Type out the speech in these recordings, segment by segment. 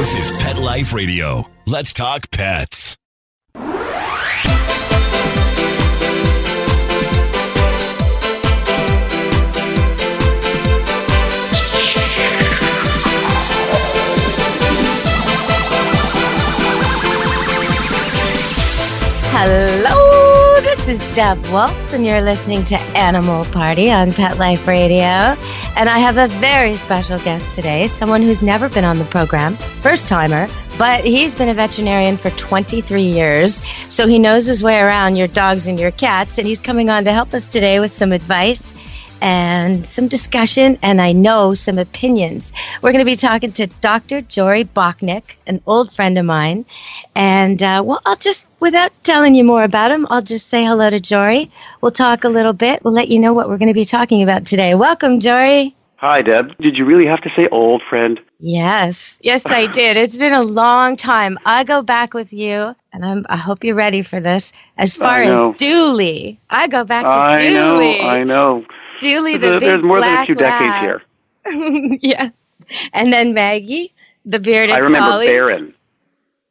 This is Pet Life Radio. Let's talk pets. Hello, this is Deb Wolfe, and you're listening to Animal Party on Pet Life Radio. And I have a very special guest today, someone who's never been on the program, first-timer, but he's been a veterinarian for 23 years, so he knows his way around your dogs and your cats, and he's coming on to help us today with some advice and some discussion, and I know some opinions. We're going to be talking to Dr. Jory Bocknek, an old friend of mine. And, I'll just, without telling you more about him, I'll just say hello to Jory. We'll talk a little bit. We'll let you know what we're going to be talking about today. Welcome, Jory. Hi, Deb. Did you really have to say old friend? Yes, I did. It's been a long time. I go back with you, and I hope you're ready for this. As far as Dooley, I go back to Dooley. I know. Julie, the big There's more than a black few decades lab. here. Yeah. And then Maggie, the bearded collie. I remember Baron.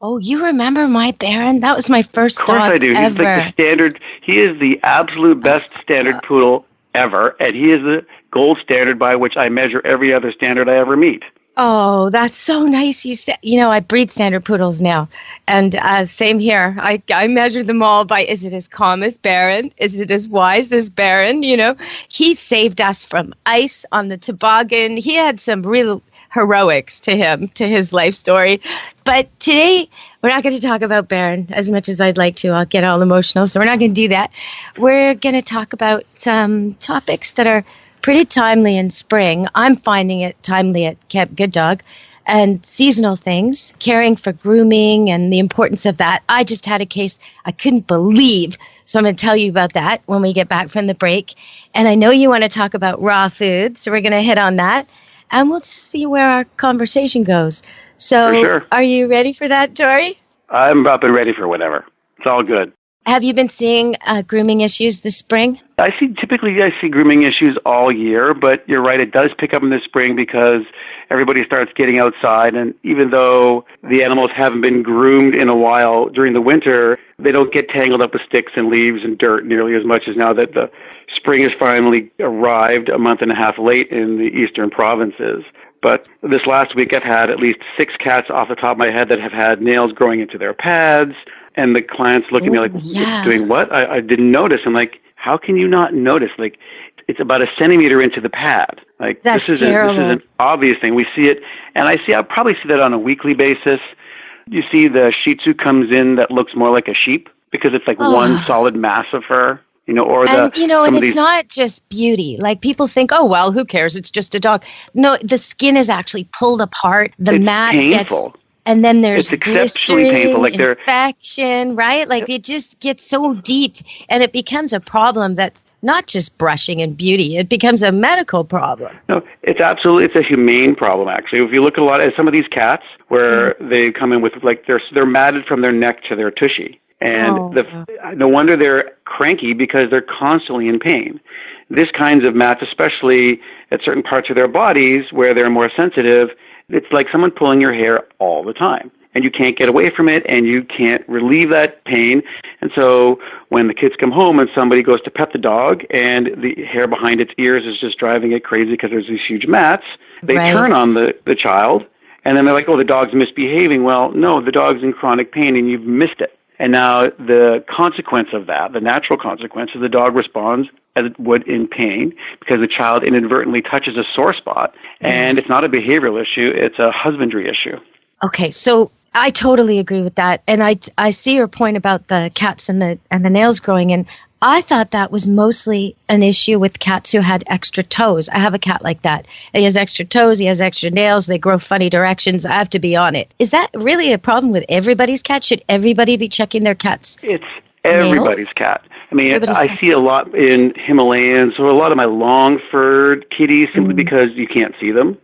Oh, you remember my Baron? That was my first dog ever. Of course I do. He's like the standard. He is the absolute best standard poodle ever, and he is the gold standard by which I measure every other standard I ever meet. Oh, that's so nice. I breed standard poodles now. And same here. I measure them all by, is it as calm as Baron? Is it as wise as Baron? He saved us from ice on the toboggan. He had some real heroics to his life story. But today, we're not going to talk about Baron as much as I'd like to. I'll get all emotional, so we're not going to do that. We're going to talk about some topics that are pretty timely in spring. I'm finding it timely at Camp Good Dog, and seasonal things, caring for grooming and the importance of that. I just had a case I couldn't believe, so I'm going to tell you about that when we get back from the break. And I know you want to talk about raw food, so we're going to hit on that, and we'll just see where our conversation goes. So, for sure. Are you ready for that, Jory? I'm up and ready for whatever. It's all good. Have you been seeing grooming issues this spring? Typically I see grooming issues all year, but you're right, it does pick up in the spring because everybody starts getting outside, and even though the animals haven't been groomed in a while during the winter, they don't get tangled up with sticks and leaves and dirt nearly as much as now that the spring has finally arrived a month and a half late in the eastern provinces. But this last week I've had at least 6 cats off the top of my head that have had nails growing into their pads. And the clients look at me like, doing what? I didn't notice. I'm like, how can you not notice? Like, it's about a centimeter into the pad. Like, this is an obvious thing. We see it, and I'll probably see that on a weekly basis. You see the Shih Tzu comes in that looks more like a sheep because it's like one solid mass of fur. And it's not just beauty. Like, people think, oh, well, who cares? It's just a dog. No, the skin is actually pulled apart. The mat painful. Gets... And then there's exceptionally painful, like infection, right? Like it just gets so deep, and it becomes a problem that's not just brushing and beauty. It becomes a medical problem. No, it's a humane problem, actually. If you look at some of these cats where they come in with, like, they're matted from their neck to their tushy. And no wonder they're cranky because they're constantly in pain. This kinds of mats, especially at certain parts of their bodies where they're more sensitive, it's like someone pulling your hair all the time, and you can't get away from it, and you can't relieve that pain. And so when the kids come home and somebody goes to pet the dog and the hair behind its ears is just driving it crazy because there's these huge mats, they turn on the child, and then they're like, oh, the dog's misbehaving. Well, no, the dog's in chronic pain, and you've missed it. And now the consequence of that, the natural consequence, is the dog responds as it would in pain because the child inadvertently touches a sore spot. And it's not a behavioral issue, it's a husbandry issue. Okay, so I totally agree with that. And I see your point about the cats and the nails growing in. I thought that was mostly an issue with cats who had extra toes. I have a cat like that. He has extra toes, he has extra nails, they grow funny directions. I have to be on it. Is that really a problem with everybody's cat? Should everybody be checking their cat's It's everybody's cat. I mean, I see a lot in Himalayans or a lot of my long-furred kitties simply because you can't see them.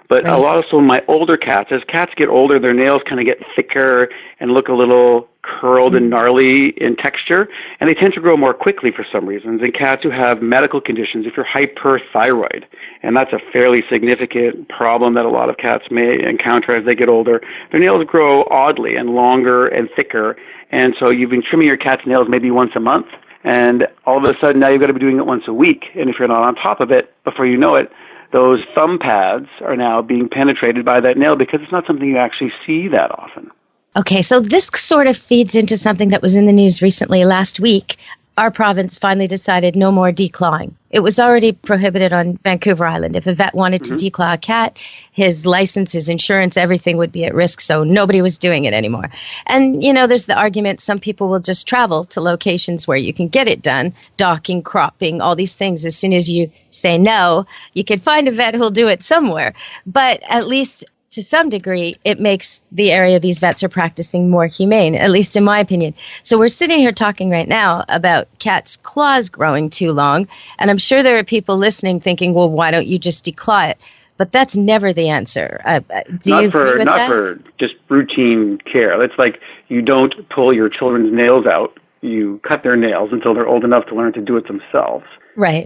But a lot of my older cats, as cats get older, their nails kind of get thicker and look a little curled and gnarly in texture, and they tend to grow more quickly for some reasons. And cats who have medical conditions, if you're hyperthyroid, and that's a fairly significant problem that a lot of cats may encounter as they get older, their nails grow oddly and longer and thicker. And so you've been trimming your cat's nails maybe once a month, and all of a sudden now you've got to be doing it once a week. And if you're not on top of it, before you know it, those thumb pads are now being penetrated by that nail because it's not something you actually see that often. Okay, so this sort of feeds into something that was in the news recently. Last week, our province finally decided no more declawing. It was already prohibited on Vancouver Island. If a vet wanted to declaw a cat, his license, his insurance, everything would be at risk, so nobody was doing it anymore. And, there's the argument some people will just travel to locations where you can get it done, docking, cropping, all these things. As soon as you say no, you can find a vet who'll do it somewhere. But at least to some degree, it makes the area these vets are practicing more humane, at least in my opinion. So we're sitting here talking right now about cats' claws growing too long, and I'm sure there are people listening thinking, well, why don't you just declaw it? But that's never the answer. Not for just routine care. It's like you don't pull your children's nails out. You cut their nails until they're old enough to learn to do it themselves. Right.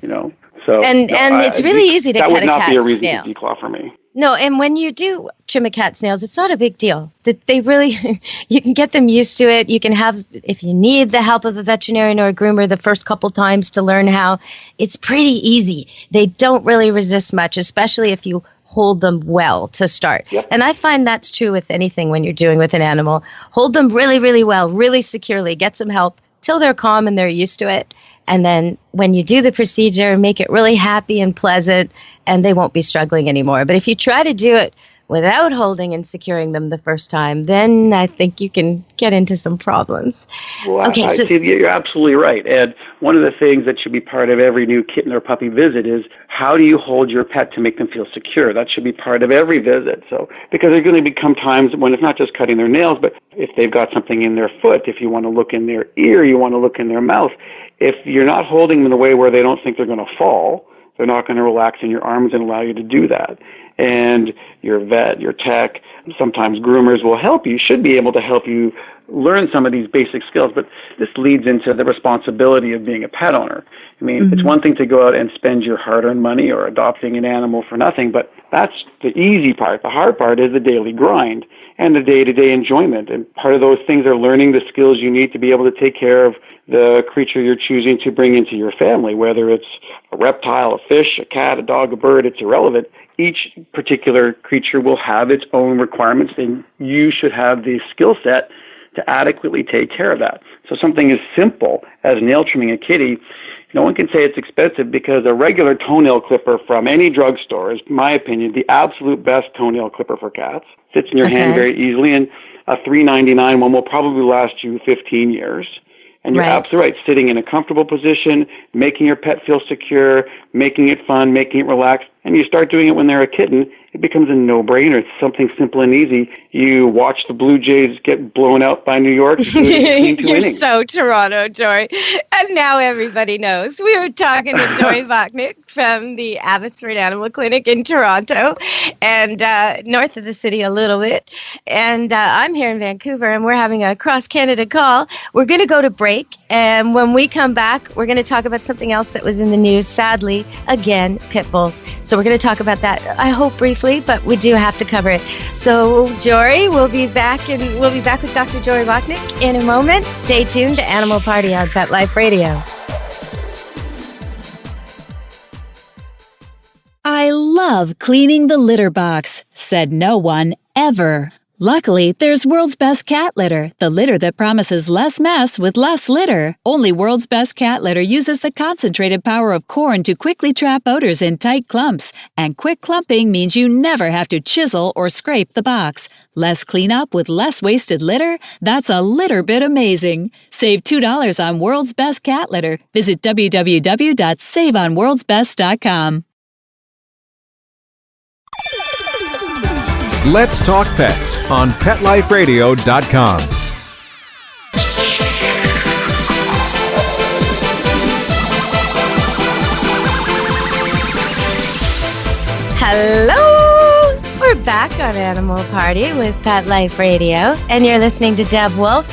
So and it's really easy to cut a cat's nails. That would not be a reason to declaw for me. No, and when you do trim a cat's nails, it's not a big deal. They really, you can get them used to it. You can have, if you need the help of a veterinarian or a groomer the first couple times to learn how, it's pretty easy. They don't really resist much, especially if you hold them well to start. Yep. And I find that's true with anything when you're doing with an animal. Hold them really, really well, really securely, get some help till they're calm and they're used to it. And then when you do the procedure, make it really happy and pleasant, and they won't be struggling anymore. But if you try to do it without holding and securing them the first time, then I think you can get into some problems. Well, I see you're absolutely right. And one of the things that should be part of every new kitten or puppy visit is how do you hold your pet to make them feel secure? That should be part of every visit. So, because there's going to become times when it's not just cutting their nails, but if they've got something in their foot, if you want to look in their ear, you want to look in their mouth. If you're not holding them in a way where they don't think they're going to fall, they're not going to relax in your arms and allow you to do that. And your vet, your tech, sometimes groomers will help you, should be able to help you learn some of these basic skills. But this leads into the responsibility of being a pet owner. I mean, It's one thing to go out and spend your hard-earned money or adopting an animal for nothing, but that's the easy part. The hard part is the daily grind and the day-to-day enjoyment. And part of those things are learning the skills you need to be able to take care of the creature you're choosing to bring into your family, whether it's a reptile, a fish, a cat, a dog, a bird, it's irrelevant. Each particular creature will have its own requirements, and you should have the skill set to adequately take care of that. So something as simple as nail trimming a kitty, no one can say it's expensive because a regular toenail clipper from any drugstore is, in my opinion, the absolute best toenail clipper for cats. Fits in your hand very easily, and a $3.99 one will probably last you 15 years. And you're absolutely right, sitting in a comfortable position, making your pet feel secure, making it fun, making it relaxed, and you start doing it when they're a kitten, it becomes a no-brainer. It's something simple and easy. You watch the Blue Jays get blown out by New York. You're so Toronto, Jory. And now everybody knows. We were talking to Jory Bocknek from the Abbotsford Animal Clinic in Toronto, and north of the city a little bit. And I'm here in Vancouver, and we're having a cross-Canada call. We're going to go to break, and when we come back, we're going to talk about something else that was in the news, sadly, again, pit bulls. So we're going to talk about that, I hope, briefly, but we do have to cover it. So, Jory, we'll be back with Dr. Jory Bocknek in a moment. Stay tuned to Animal Party on Pet Life Radio. I love cleaning the litter box, said no one ever. Luckily, there's World's Best Cat Litter, the litter that promises less mess with less litter. Only World's Best Cat Litter uses the concentrated power of corn to quickly trap odors in tight clumps. And quick clumping means you never have to chisel or scrape the box. Less cleanup with less wasted litter? That's a litter bit amazing. Save $2 on World's Best Cat Litter. Visit www.saveonworldsbest.com. Let's Talk Pets on PetLifeRadio.com. Hello! We're back on Animal Party with Pet Life Radio, and you're listening to Deb Wolfe.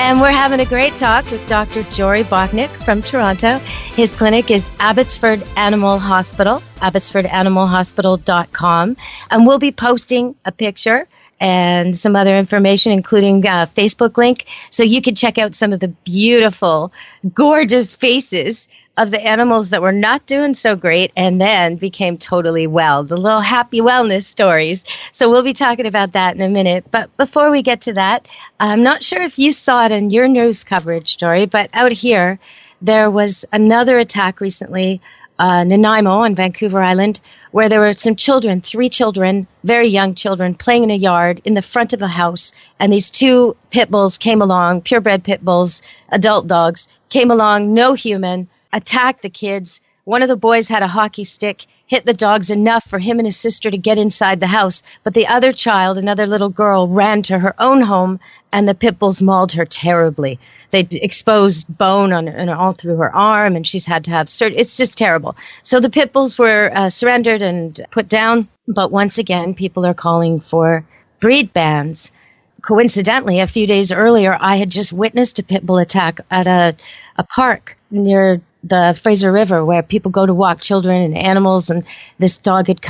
And we're having a great talk with Dr. Jory Bocknek from Toronto. His clinic is Abbotsford Animal Hospital, abbotsfordanimalhospital.com. And we'll be posting a picture and some other information, including a Facebook link, so you can check out some of the beautiful, gorgeous faces of the animals that were not doing so great and then became totally well, the little happy wellness stories. So we'll be talking about that in a minute. But before we get to that, I'm not sure if you saw it in your news coverage, Jory, but out here, there was another attack recently Nanaimo on Vancouver Island, where there were some children, 3 children, very young children, playing in a yard in the front of a house. And these 2 pit bulls came along, purebred pit bulls, adult dogs, came along, no human, attacked the kids. One of the boys had a hockey stick, hit the dogs enough for him and his sister to get inside the house. But the other child, another little girl, ran to her own home, and the pit bulls mauled her terribly. They exposed bone and all through her arm, and she's had to have surgery. It's just terrible. So the pit bulls were surrendered and put down. But once again, people are calling for breed bans. Coincidentally, a few days earlier, I had just witnessed a pit bull attack at a park near the Fraser River, where people go to walk children and animals, and this dog had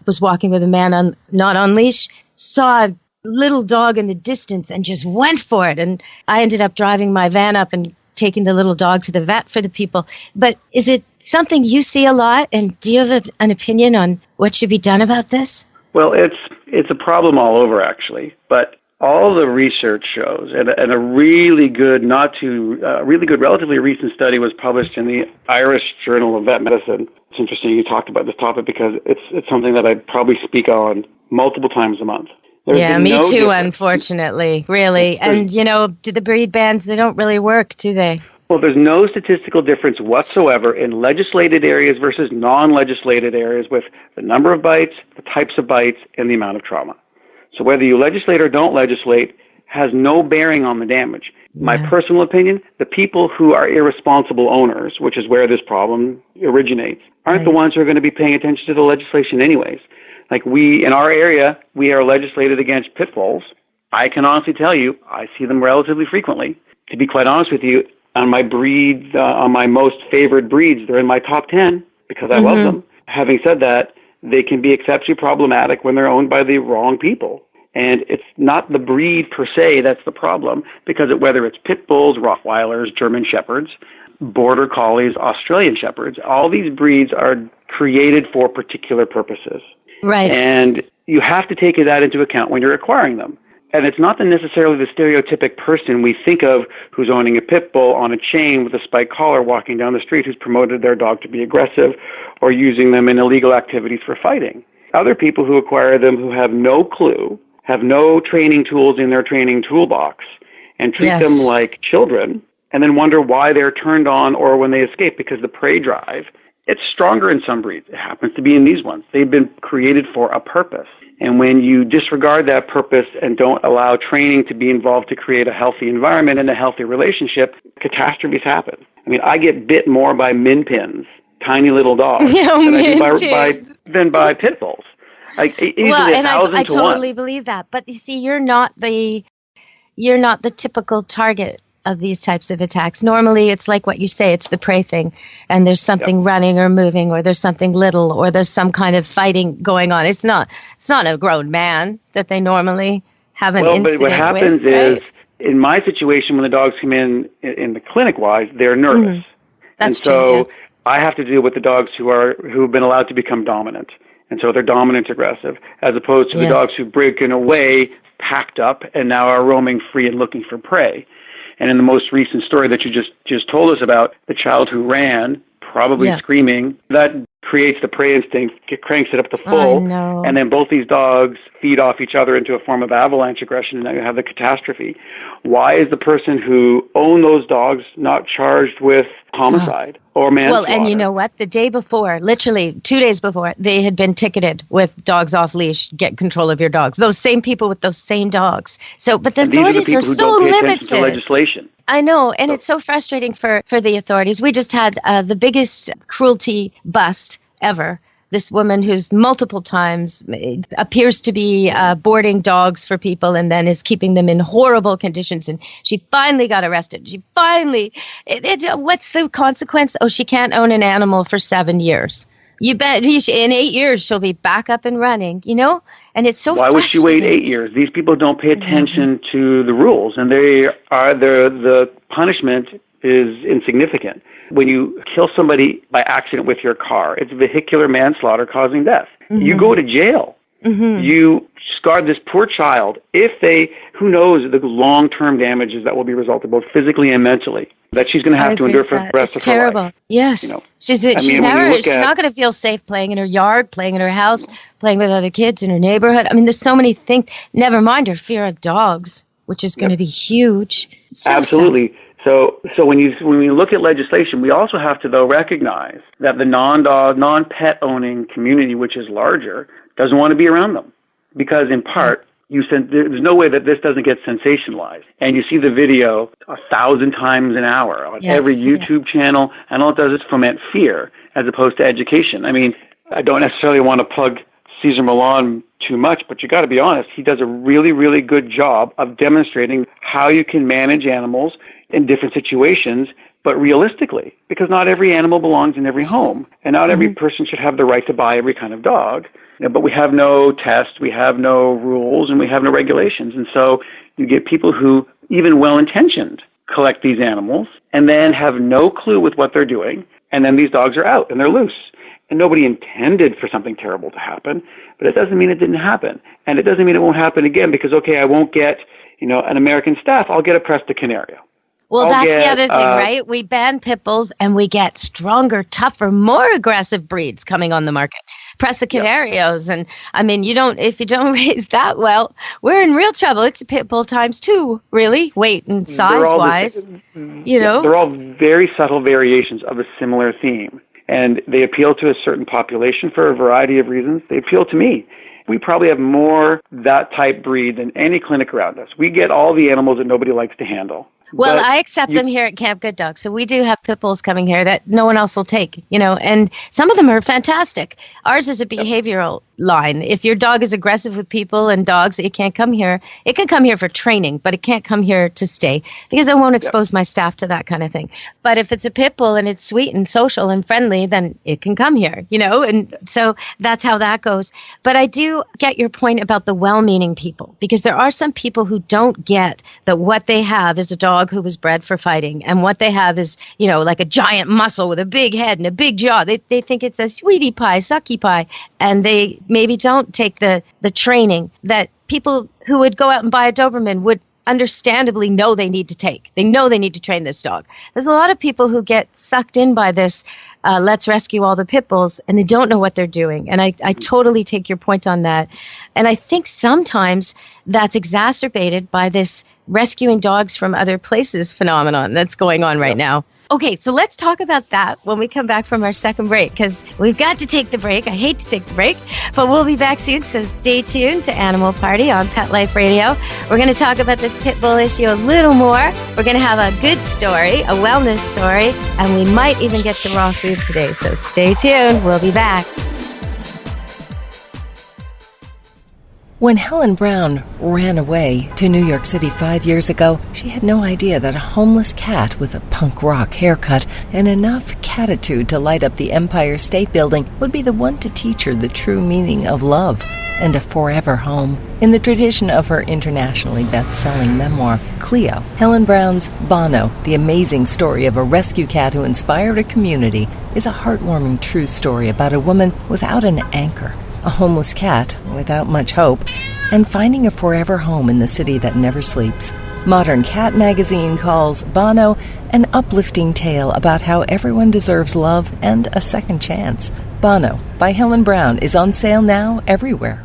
was walking with a man not on leash, saw a little dog in the distance and just went for it. And I ended up driving my van up and taking the little dog to the vet for the people. But is it something you see a lot, and do you have an opinion on what should be done about this? Well, it's a problem all over, actually, but all the research shows, and a really good, relatively recent study was published in the Irish Journal of Vet Medicine. It's interesting you talked about this topic because it's something that I probably speak on multiple times a month. Me too, unfortunately, really. And, the breed bans, they don't really work, do they? Well, there's no statistical difference whatsoever in legislated areas versus non-legislated areas with the number of bites, the types of bites, and the amount of trauma. So whether you legislate or don't legislate has no bearing on the damage. Yeah. My personal opinion, the people who are irresponsible owners, which is where this problem originates, aren't the ones who are going to be paying attention to the legislation anyways. Like in our area, we are legislated against pit bulls. I can honestly tell you, I see them relatively frequently. To be quite honest with you, on my most favored breeds, they're in my top 10 because I love them. Having said that, they can be exceptionally problematic when they're owned by the wrong people. And it's not the breed per se that's the problem, because whether it's pit bulls, Rottweilers, German Shepherds, Border Collies, Australian Shepherds, all these breeds are created for particular purposes. Right. And you have to take that into account when you're acquiring them. And it's not necessarily the stereotypic person we think of who's owning a pit bull on a chain with a spiked collar walking down the street who's promoted their dog to be aggressive or using them in illegal activities for fighting. Other people who acquire them who have no clue, have no training tools in their training toolbox, and treat them like children, and then wonder why they're turned on or when they escape, because the prey drive, it's stronger in some breeds. It happens to be in these ones. They've been created for a purpose. And when you disregard that purpose and don't allow training to be involved to create a healthy environment and a healthy relationship, catastrophes happen. I mean, I get bit more by min pins, tiny little dogs, than by pit bulls. Like easily and 1,000 I to 1. totally believe that. But you see, you're not the typical target of these types of attacks. Normally, it's like what you say, it's the prey thing, and there's something running or moving, or there's something little, or there's some kind of fighting going on. It's not a grown man that they normally have an incident with. But what happens is, in my situation, when the dogs come in the clinic-wise, they're nervous. That's true. So I have to deal with the dogs who've been allowed to become dominant. And so they're dominant aggressive, as opposed to the dogs who've broken away, packed up, and now are roaming free and looking for prey. And in the most recent story that you just told us about, the child who ran, probably screaming, that creates the prey instinct, cranks it up to full, and then both these dogs feed off each other into a form of avalanche aggression, and now you have the catastrophe. Why is the person who owned those dogs not charged with homicide or manslaughter? Well, and you know what? The day before, literally 2 days before, they had been ticketed with dogs off leash, get control of your dogs. Those same people with those same dogs. So, but the authorities are so limited. To legislation. I know, and it's so frustrating for the authorities. We just had the biggest cruelty bust ever this woman who's multiple times appears to be boarding dogs for people and then is keeping them in horrible conditions. And she finally got arrested. She finally, what's the consequence? Oh, she can't own an animal for 7 years. You bet in 8 years she'll be back up and running, And it's so Why would she wait 8 years? These people don't pay attention to the rules, and the punishment is insignificant. When you kill somebody by accident with your car, it's vehicular manslaughter causing death. You go to jail. You scarred this poor child. Who knows the long-term damages that will be resulted, both physically and mentally, that she's going to have to endure for the rest of her life. It's terrible. Yes. She's not going to feel safe playing in her yard, playing in her house, playing with other kids in her neighborhood. I mean, there's so many things, never mind her fear of dogs, which is going to be huge. Absolutely. Sad. So when we look at legislation, we also have to, though, recognize that the non-dog, non-pet owning community, which is larger, doesn't want to be around them. Because in part, there's no way that this doesn't get sensationalized. And you see the video 1,000 times an hour on every YouTube channel, and all it does is foment fear as opposed to education. I mean, I don't necessarily want to plug Cesar Millan too much, but you got to be honest, he does a really, really good job of demonstrating how you can manage animals in different situations, but realistically, because not every animal belongs in every home, and not every person should have the right to buy every kind of dog. But we have no tests, we have no rules, and we have no regulations. And so you get people who, even well-intentioned, collect these animals and then have no clue with what they're doing, and then these dogs are out and they're loose. And nobody intended for something terrible to happen, but it doesn't mean it didn't happen. And it doesn't mean it won't happen again because, okay, I won't get, an American Staff, I'll get a Presta Canario. Well, that's the other thing, right? We ban pit bulls and we get stronger, tougher, more aggressive breeds coming on the market. Presta Canarios. And I mean, if you don't raise that well, we're in real trouble. It's a pit bull times 2, really, weight and size wise. They're all very subtle variations of a similar theme. And they appeal to a certain population for a variety of reasons. They appeal to me. We probably have more that type breed than any clinic around us. We get all the animals that nobody likes to handle. Well, I accept them here at Camp Good Dog. So we do have pit bulls coming here that no one else will take, and some of them are fantastic. Ours is a behavioral line. If your dog is aggressive with people and dogs, it can't come here. It can come here for training, but it can't come here to stay because I won't expose my staff to that kind of thing. But if it's a pit bull and it's sweet and social and friendly, then it can come here, and so that's how that goes. But I do get your point about the well-meaning people, because there are some people who don't get that what they have is a dog who was bred for fighting, and what they have is, like a giant muscle with a big head and a big jaw. They think it's a sweetie pie, sucky pie, and they maybe don't take the training that people who would go out and buy a Doberman would understandably know they need to take. They know they need to train this dog. There's a lot of people who get sucked in by this, let's rescue all the pit bulls, and they don't know what they're doing. And I totally take your point on that. And I think sometimes that's exacerbated by this rescuing dogs from other places phenomenon that's going on right now. Okay, so let's talk about that when we come back from our second break, because we've got to take the break. I hate to take the break, but we'll be back soon, so stay tuned to Animal Party on Pet Life Radio. We're going to talk about this pit bull issue a little more. We're going to have a good story, a wellness story, and we might even get to raw food today, so stay tuned. We'll be back. When Helen Brown ran away to New York City 5 years ago, she had no idea that a homeless cat with a punk rock haircut and enough catitude to light up the Empire State Building would be the one to teach her the true meaning of love and a forever home. In the tradition of her internationally best-selling memoir, Cleo, Helen Brown's Bono, the amazing story of a rescue cat who inspired a community, is a heartwarming true story about a woman without an anchor, a homeless cat without much hope, and finding a forever home in the city that never sleeps. Modern Cat magazine calls Bono an uplifting tale about how everyone deserves love and a second chance. Bono by Helen Brown is on sale now everywhere.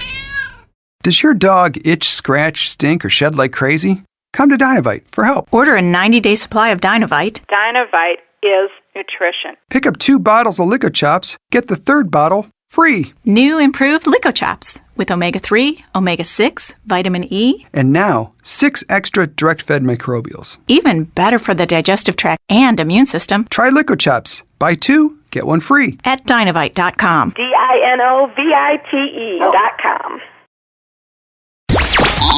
Does your dog itch, scratch, stink, or shed like crazy? Come to Dinovite for help. Order a 90-day supply of Dinovite. Dinovite is nutrition. Pick up 2 bottles of Lico Chops, get the 3rd bottle free. New improved Lico Chops with omega-3, omega-6, vitamin E. And now, 6 extra direct-fed microbials. Even better for the digestive tract and immune system. Try Lico Chops. Buy 2, get one free. At Dinovite.com. DINOVITE.com.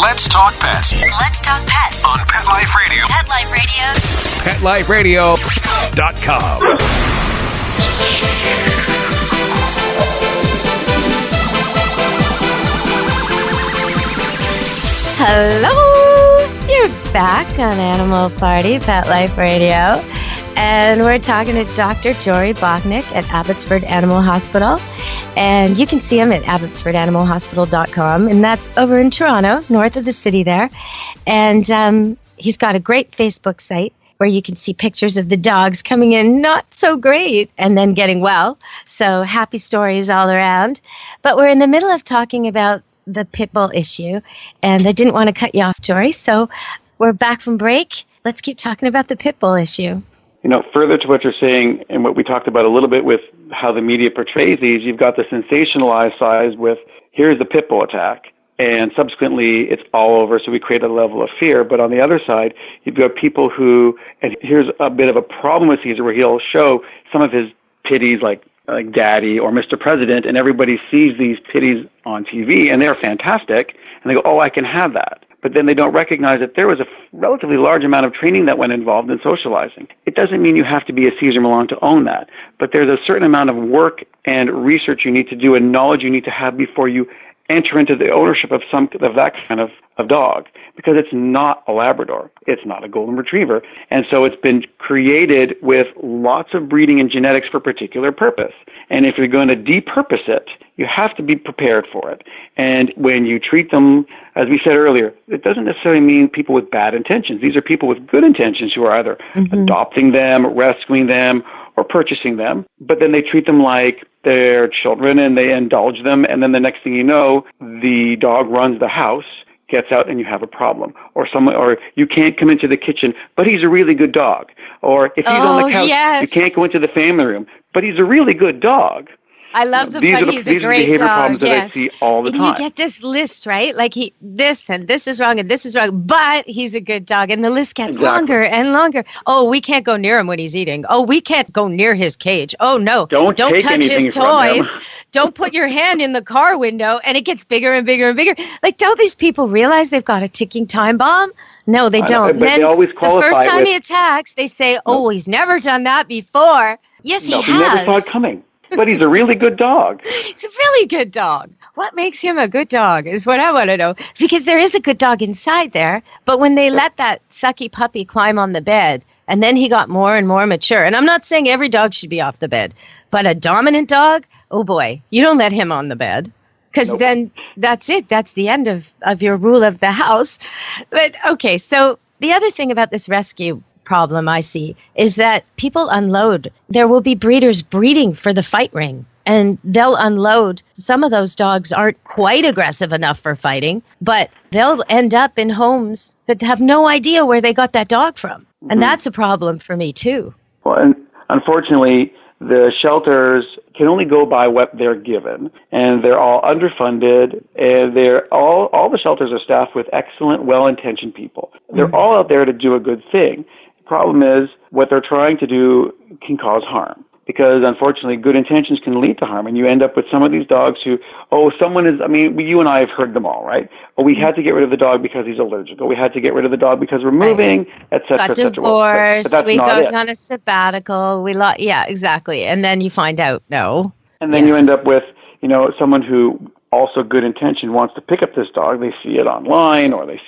Let's talk pets Let's talk pets on Pet Life Radio. Pet Life Radio. PetLifeRadio.com. Hello! You're back on Animal Party, Pet Life Radio. And we're talking to Dr. Jory Bocknek at Abbotsford Animal Hospital. And you can see him at abbotsfordanimalhospital.com. And that's over in Toronto, north of the city there. And he's got a great Facebook site where you can see pictures of the dogs coming in not so great and then getting well. So happy stories all around. But we're in the middle of talking about the pit bull issue. And I didn't want to cut you off, Jory. So we're back from break. Let's keep talking about the pit bull issue. You know, further to what you're saying and what we talked about a little bit with how the media portrays these, you've got the sensationalized side with here's the pit bull attack, and subsequently it's all over, so we create a level of fear. But on the other side, you've got people who, and here's a bit of a problem with Caesar, where he'll show some of his pitties like Daddy or Mr. President, and everybody sees these pitties on TV, and they're fantastic, and they go, oh, I can have that. But then they don't recognize that there was a relatively large amount of training that went involved in socializing. It doesn't mean you have to be a Caesar Milan to own that, but there's a certain amount of work and research you need to do and knowledge you need to have before you enter into the ownership of that kind of dog, because it's not a Labrador. It's not a Golden Retriever. And so it's been created with lots of breeding and genetics for a particular purpose. And if you're going to depurpose it, you have to be prepared for it. And when you treat them, as we said earlier, it doesn't necessarily mean people with bad intentions. These are people with good intentions who are either adopting them, rescuing them, or purchasing them. But then they treat them like they're children and they indulge them. And then the next thing you know, the dog runs the house, gets out, and you have a problem. Or you can't come into the kitchen, but he's a really good dog. Or if he's on the couch, you can't go into the family room, but he's a really good dog. I love the these part. are He's the a great behavior dog. problems that I see all the and time. You get this list, right? Like this and this is wrong and this is wrong, but he's a good dog, and the list gets longer and longer. Oh, we can't go near him when he's eating. Oh, we can't go near his cage. Oh no, don't touch his toys. Don't put your hand in the car window, and it gets bigger and bigger and bigger. Like, don't these people realize they've got a ticking time bomb? No, they don't. But then they always qualify the first time he attacks, they say, "Oh, he's never done that before." Yes, he has. He never saw it coming. But he's a really good dog. He's a really good dog. What makes him a good dog is what I want to know. Because there is a good dog inside there. But when they let that sucky puppy climb on the bed, and then he got more and more mature. And I'm not saying every dog should be off the bed. But a dominant dog, oh boy, you don't let him on the bed. Because then that's it. That's the end of your rule of the house. But okay, so the other thing about this rescue problem I see is that people unload. There will be breeders breeding for the fight ring, and they'll unload. Some of those dogs aren't quite aggressive enough for fighting, but they'll end up in homes that have no idea where they got that dog from. And that's a problem for me too. Well, and unfortunately, the shelters can only go by what they're given, and they're all underfunded, and all the shelters are staffed with excellent, well-intentioned people. They're all out there to do a good thing. The problem is what they're trying to do can cause harm, because unfortunately good intentions can lead to harm, and you end up with some of these dogs who, you and I have heard them all, right? Oh, we had to get rid of the dog because he's allergic. Or we had to get rid of the dog because we're moving, et cetera, got et cetera. divorced, but we got on a sabbatical, yeah, exactly. And then you find out, no. And then you end up with, someone who also good intention wants to pick up this dog. They see it online, or they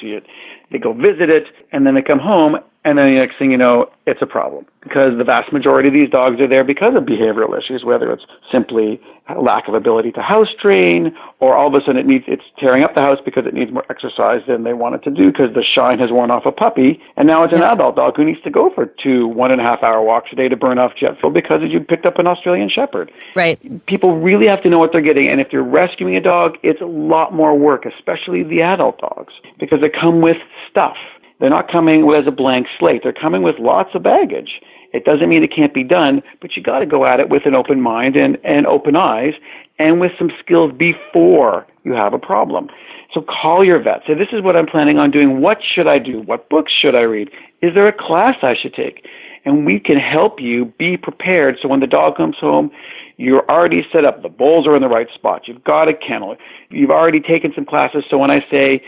go visit it, and then they come home, and then the next thing you know, it's a problem, because the vast majority of these dogs are there because of behavioral issues, whether it's simply a lack of ability to house train, or all of a sudden it's tearing up the house because it needs more exercise than they want it to do because the shine has worn off a puppy, and now it's an adult dog who needs to go for 2 1.5-hour walks a day to burn off jet fuel because you picked up an Australian Shepherd. Right. People really have to know what they're getting, and if you're rescuing a dog, it's a lot more work, especially the adult dogs, because they come with stuff. They're not coming as a blank slate. They're coming with lots of baggage. It doesn't mean it can't be done, but you got to go at it with an open mind and open eyes, and with some skills before you have a problem. So call your vet. Say, this is what I'm planning on doing. What should I do? What books should I read? Is there a class I should take? and we can help you be prepared so when the dog comes home, you're already set up. The bowls are in the right spot. You've got a kennel. You've already taken some classes. So when I say,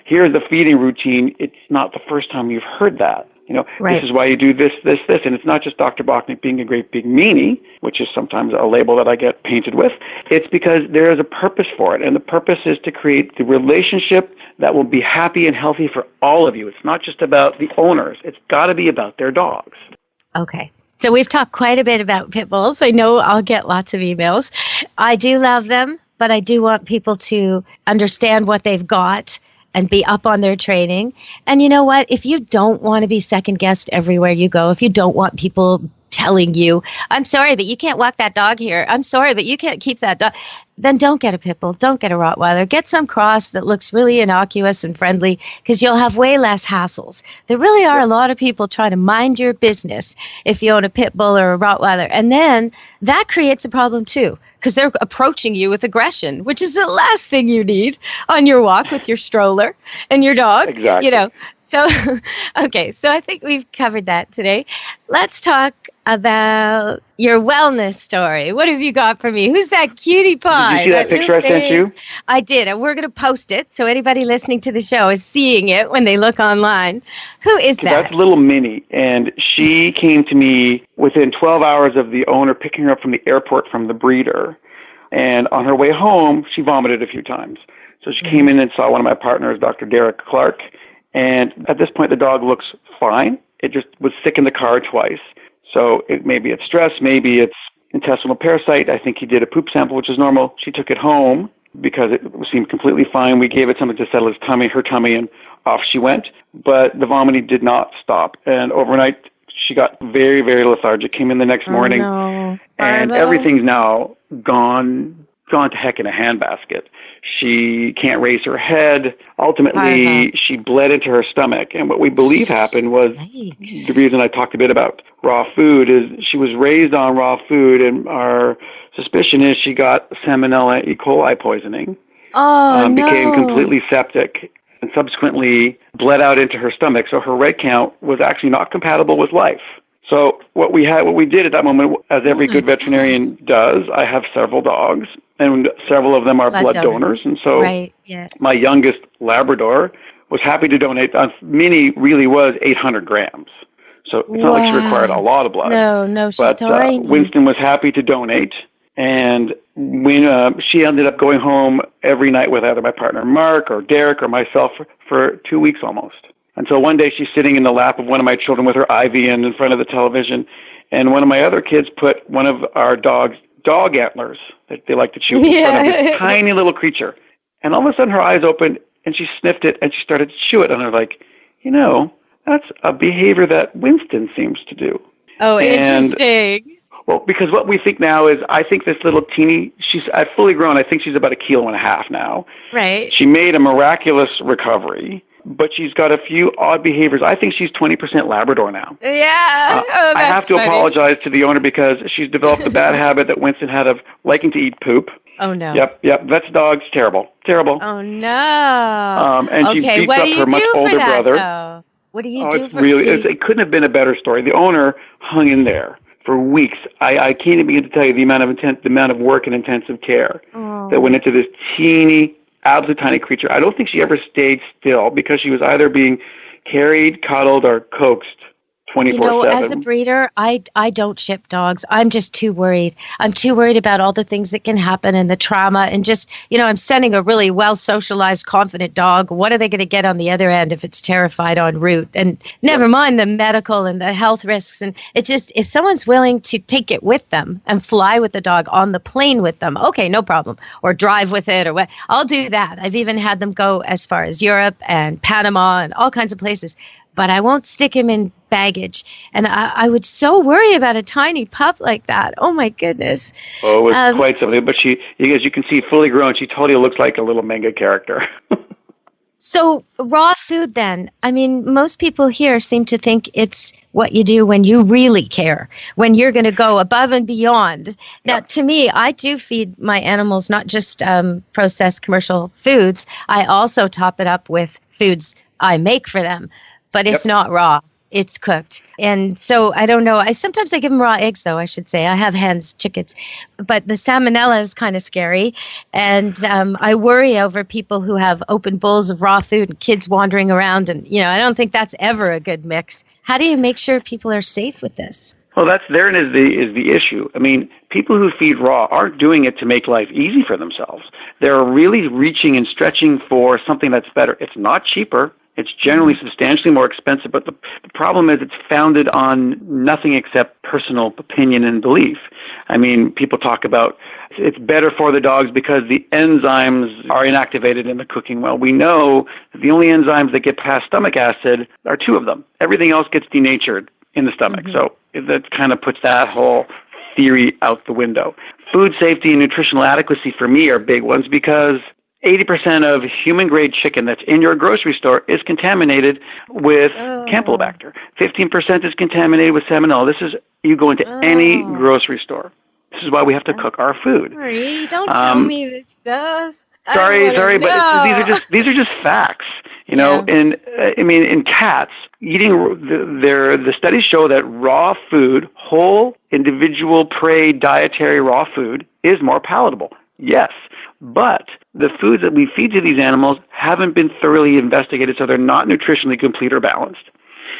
here's the feeding routine, it's not the first time you've heard that. Right. This is why you do this. And it's not just Dr. Bocknek being a great big meanie, which is sometimes a label that I get painted with. It's because there is a purpose for it. And the purpose is to create the relationship that will be happy and healthy for all of you. It's not just about the owners. It's got to be about their dogs. Okay. So we've talked quite a bit about pit bulls. I know I'll get lots of emails. I do love them, but I do want people to understand what they've got and be up on their training. And you know what? If you don't want to be second guessed everywhere you go, if you don't want people telling you, I'm sorry, but you can't walk that dog here. I'm sorry, but you can't keep that dog. Then don't get a pit bull. Don't get a Rottweiler. Get some cross that looks really innocuous and friendly because you'll have way less hassles. There really are a lot of people trying to mind your business if you own a pit bull or a Rottweiler. And then that creates a problem too because they're approaching you with aggression, which is the last thing you need on your walk with your stroller and your dog. Exactly. So, okay, so I think we've covered that today. Let's talk about your wellness story. What have you got for me? Who's that cutie pie? Did you see that picture I sent you? I did, and we're going to post it, so anybody listening to the show is seeing it when they look online. Who is that? That's little Minnie, and she came to me within 12 hours of the owner picking her up from the airport from the breeder, and on her way home, she vomited a few times. So she came in and saw one of my partners, Dr. Derek Clark, and at this point, the dog looks fine. It just was sick in the car twice. So maybe it's stress, maybe it's intestinal parasite. I think he did a poop sample, which is normal. She took it home because it seemed completely fine. We gave it something to settle her tummy, and off she went. But the vomiting did not stop. And overnight, she got very, very lethargic, came in the next morning, and everything's now gone to heck in a handbasket. She can't raise her head. Ultimately, she bled into her stomach. And what we believe happened was the reason I talked a bit about raw food is she was raised on raw food, and our suspicion is she got salmonella E. coli poisoning. Became completely septic, and subsequently bled out into her stomach. So her red count was actually not compatible with life. So what we did at that moment, as every good veterinarian does, I have several dogs, and several of them are blood donors. And so my youngest Labrador was happy to donate. Minnie really was 800 grams. So it's not like she required a lot of blood. No, she's tiny. Winston was happy to donate. And when she ended up going home every night with either my partner Mark or Derek or myself for 2 weeks almost. Until one day she's sitting in the lap of one of my children with her IV in front of the television, and one of my other kids put one of our dog's dog antlers that they like to chew in front of this tiny little creature. And all of a sudden her eyes opened and she sniffed it and she started to chew it. And I was like, that's a behavior that Winston seems to do. Oh, interesting. Well, because what we think now is, I think this little teeny, she's fully grown. I think she's about 1.5 kilos now. Right. She made a miraculous recovery, but she's got a few odd behaviors. I think she's 20% Labrador now. Yeah. I have to apologize to the owner because she's developed a bad habit that Winston had of liking to eat poop. Oh, no. Yep. That's dog's terrible. Oh, no. And she beats up her much older brother. Though? What do you do for that? It couldn't have been a better story. The owner hung in there for weeks. I can't even begin to tell you the amount of work and intensive care that went into this absolute tiny creature. I don't think she ever stayed still because she was either being carried, cuddled, or coaxed 24/7. As a breeder, I don't ship dogs. I'm just too worried. I'm too worried about all the things that can happen and the trauma, and just, I'm sending a really well-socialized, confident dog. What are they going to get on the other end if it's terrified en route? And never mind the medical and the health risks. And it's just, if someone's willing to take it with them and fly with the dog on the plane with them, okay, no problem. Or drive with it or what, I'll do that. I've even had them go as far as Europe and Panama and all kinds of places. But I won't stick him in baggage. And I would so worry about a tiny pup like that. Oh, my goodness. Oh, it was quite something. But she, as you can see, fully grown, she totally looks like a little manga character. So raw food then, I mean, most people here seem to think it's what you do when you really care, when you're going to go above and beyond. Now, to me, I do feed my animals not just processed commercial foods. I also top it up with foods I make for them. But it's not raw. it's cooked. And so I don't know. Sometimes I give them raw eggs, though, I should say. I have hens, chickens. But the salmonella is kind of scary. And I worry over people who have open bowls of raw food and kids wandering around. And, I don't think that's ever a good mix. How do you make sure people are safe with this? Well, therein is the issue. I mean, people who feed raw aren't doing it to make life easy for themselves. They're really reaching and stretching for something that's better. It's not cheaper. It's generally substantially more expensive, but the problem is it's founded on nothing except personal opinion and belief. I mean, people talk about it's better for the dogs because the enzymes are inactivated in the cooking. Well, we know that the only enzymes that get past stomach acid are 2 of them. Everything else gets denatured in the stomach. So that kind of puts that whole theory out the window. Food safety and nutritional adequacy for me are big ones because 80% of human-grade chicken that's in your grocery store is contaminated with Campylobacter. 15% is contaminated with salmonella. You go into any grocery store. This is why we have to cook our food. Sorry, don't tell me this stuff. Sorry, but these are just facts. And in cats, eating the studies show that raw food, whole individual prey dietary raw food, is more palatable. Yes, but the foods that we feed to these animals haven't been thoroughly investigated, so they're not nutritionally complete or balanced.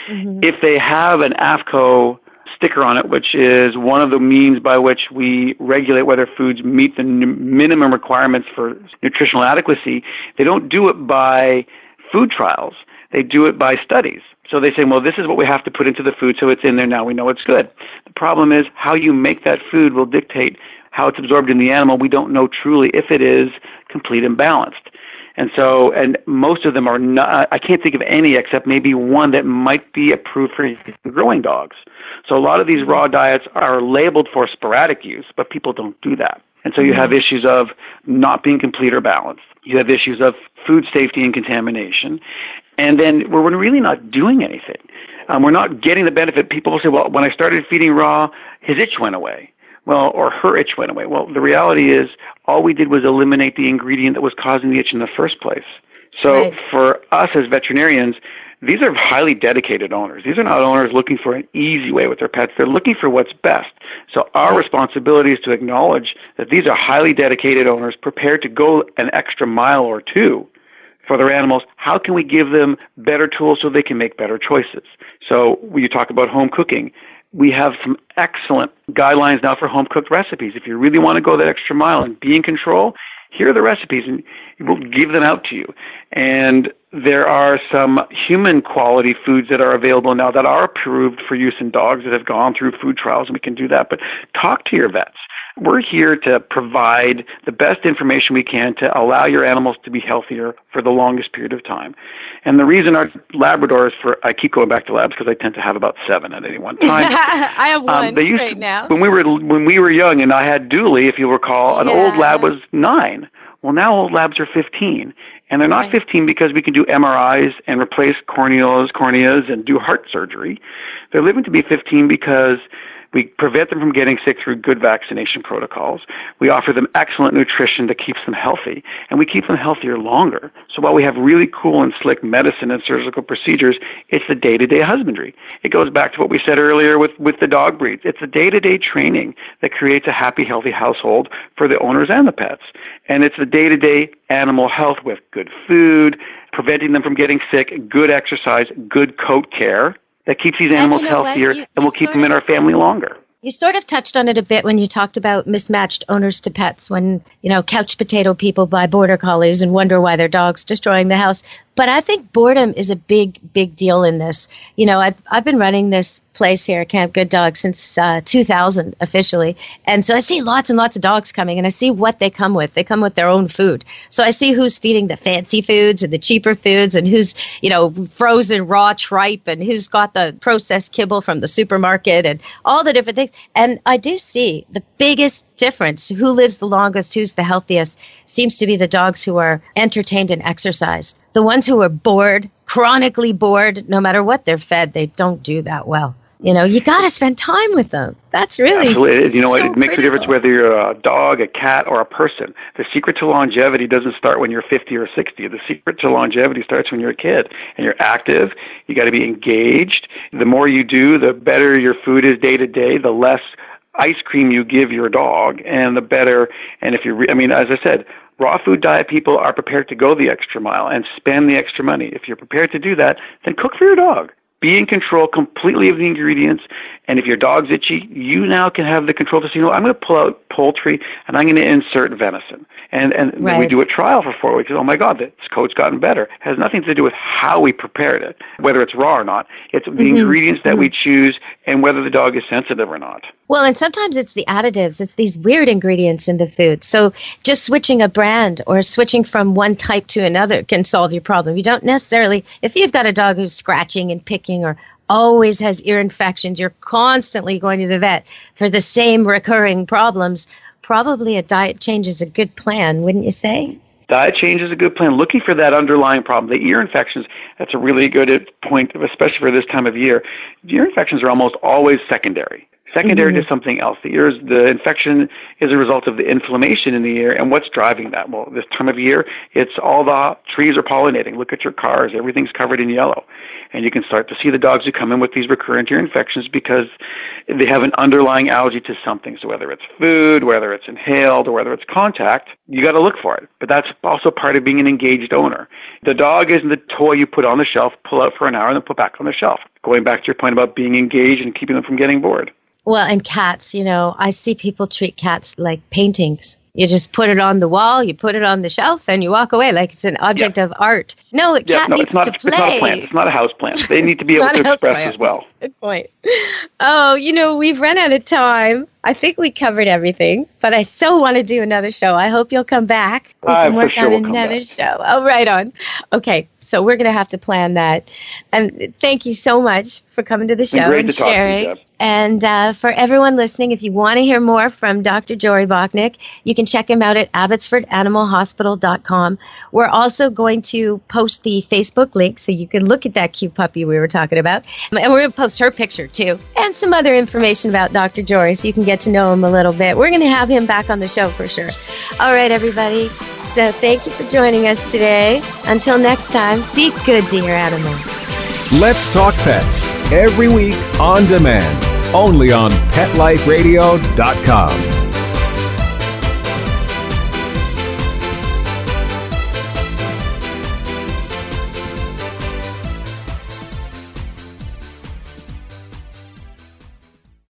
If they have an AAFCO sticker on it, which is one of the means by which we regulate whether foods meet the minimum requirements for nutritional adequacy, they don't do it by food trials. They do it by studies. So they say, well, this is what we have to put into the food, so it's in there now. We know it's good. The problem is how you make that food will dictate how it's absorbed in the animal. We don't know truly if it is complete and balanced. And most of them are not, I can't think of any except maybe one that might be approved for growing dogs. So a lot of these raw diets are labeled for sporadic use, but people don't do that. And so you have issues of not being complete or balanced. You have issues of food safety and contamination. And then we're really not doing anything. We're not getting the benefit. People will say, well, when I started feeding raw, his itch went away. Well, or her itch went away. Well, the reality is all we did was eliminate the ingredient that was causing the itch in the first place. So for us as veterinarians, these are highly dedicated owners. These are not owners looking for an easy way with their pets. They're looking for what's best. So our responsibility is to acknowledge that these are highly dedicated owners prepared to go an extra mile or 2 for their animals. How can we give them better tools so they can make better choices? So when you talk about home cooking, we have some excellent guidelines now for home-cooked recipes. If you really want to go that extra mile and be in control, here are the recipes, and we'll give them out to you. And there are some human-quality foods that are available now that are approved for use in dogs that have gone through food trials, and we can do that. But talk to your vets. We're here to provide the best information we can to allow your animals to be healthier for the longest period of time. And the reason our Labradors, I keep going back to labs because I tend to have about 7 at any one time. I have one right now. When we were young, and I had Dooley, if you recall, an old lab was 9. Well, now old labs are 15. And they're not 15 because we can do MRIs and replace corneas and do heart surgery. They're living to be 15 because we prevent them from getting sick through good vaccination protocols. We offer them excellent nutrition that keeps them healthy, and we keep them healthier longer. So while we have really cool and slick medicine and surgical procedures, it's the day-to-day husbandry. It goes back to what we said earlier with the dog breeds. It's the day-to-day training that creates a happy, healthy household for the owners and the pets. And it's the day-to-day animal health with good food, preventing them from getting sick, good exercise, good coat care, that keeps these animals healthier and will keep them in our family longer. You sort of touched on it a bit when you talked about mismatched owners to pets, when, couch potato people buy border collies and wonder why their dog's destroying the house. But I think boredom is a big, big deal in this. I've been running this place here, Camp Good Dog, since 2000 officially. And so I see lots and lots of dogs coming, and I see what they come with. They come with their own food. So I see who's feeding the fancy foods and the cheaper foods, and who's, frozen raw tripe, and who's got the processed kibble from the supermarket, and all the different things. And I do see the biggest difference, who lives the longest, who's the healthiest, seems to be the dogs who are entertained and exercised. The ones who are bored, chronically bored, no matter what they're fed, they don't do that well. You got to spend time with them. That's really absolutely. It makes critical. a difference whether you're a dog, a cat, or a person. The secret to longevity doesn't start when you're 50 or 60. The secret to longevity starts when you're a kid and you're active. You got to be engaged. The more you do, the better your food is day to day. The less ice cream you give your dog, and the better. And if as I said, raw food diet people are prepared to go the extra mile and spend the extra money. If you're prepared to do that, then cook for your dog. Be in control completely of the ingredients. And if your dog's itchy, you now can have the control to say, I'm going to pull out poultry and I'm going to insert venison. And then we do a trial for 4 weeks. Oh, my God, this coat's gotten better. It has nothing to do with how we prepared it, whether it's raw or not. It's the ingredients that we choose and whether the dog is sensitive or not. Well, and sometimes it's the additives. It's these weird ingredients in the food. So just switching a brand or switching from one type to another can solve your problem. You don't necessarily, if you've got a dog who's scratching and picking or always has ear infections, you're constantly going to the vet for the same recurring problems, probably a diet change is a good plan, wouldn't you say? Diet change is a good plan. Looking for that underlying problem. The ear infections, that's a really good point, especially for this time of year. Ear infections are almost always secondary. Secondary to something else. The infection is a result of the inflammation in the ear. And what's driving that? Well, this time of year, it's all the trees are pollinating. Look at your cars. Everything's covered in yellow. And you can start to see the dogs who come in with these recurrent ear infections because they have an underlying allergy to something. So whether it's food, whether it's inhaled, or whether it's contact, you got to look for it. But that's also part of being an engaged owner. The dog isn't the toy you put on the shelf, pull out for an hour, and then put back on the shelf. Going back to your point about being engaged and keeping them from getting bored. Well, and cats, I see people treat cats like paintings. You just put it on the wall, you put it on the shelf, and you walk away like it's an object of art. No, a cat needs to play. It's not a plant. It's not a house plant. They need to be able to express as well. Good point. Oh, we've run out of time. I think we covered everything, but I so want to do another show. I hope you'll come back. We can work on another show. Oh, right on. Okay, so we're going to have to plan that. And thank you so much for coming to the show and sharing. Talk to you, Deb. And for everyone listening, if you want to hear more from Dr. Jory Bocknek, you can check him out at abbotsfordanimalhospital.com. We're also going to post the Facebook link so you can look at that cute puppy we were talking about. And we're going to post her picture too and some other information about Dr. Jory so you can get to know him a little bit. We're going to have him back on the show for sure. All right, everybody. So thank you for joining us today. Until next time, be good to your animals. Let's Talk Pets, every week on demand, only on PetLifeRadio.com.